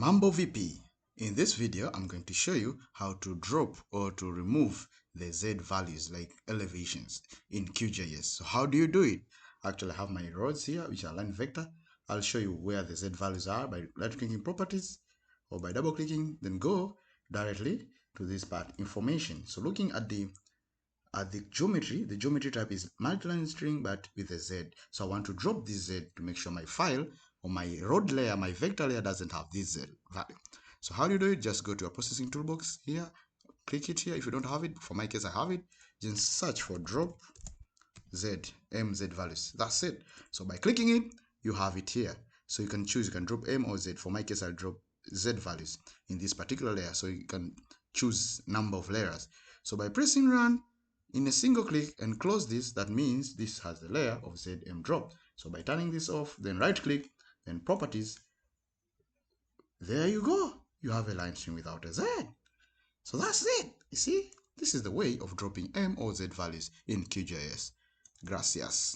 Mambo VP. In this video, I'm going to show you how to drop or to remove the Z values like elevations in QGIS. So how do you do it? Actually, I have my roads here, which are line vector. I'll show you where the Z values are by right-clicking properties or by double-clicking, then go directly to this part, information. So looking at the geometry, the geometry type is multi-line string but with a Z. So I want to drop this Z to make sure my file or my road layer, my vector layer doesn't have this Z value. So how do you do it? Just go to your processing toolbox here, click it here. If you don't have it, for my case I have it, just search for drop Z, MZ values. That's it. So by clicking it, you have it here. So you can choose, you can drop M or Z. For my case, I'll drop Z values in this particular layer. So you can choose number of layers. So by pressing run in a single click and close this, that means this has the layer of ZM drop. So by turning this off, then right click, then properties, there you go. You have a line string without a Z. So that's it. You see, this is the way of dropping M or Z values in QGIS. Gracias.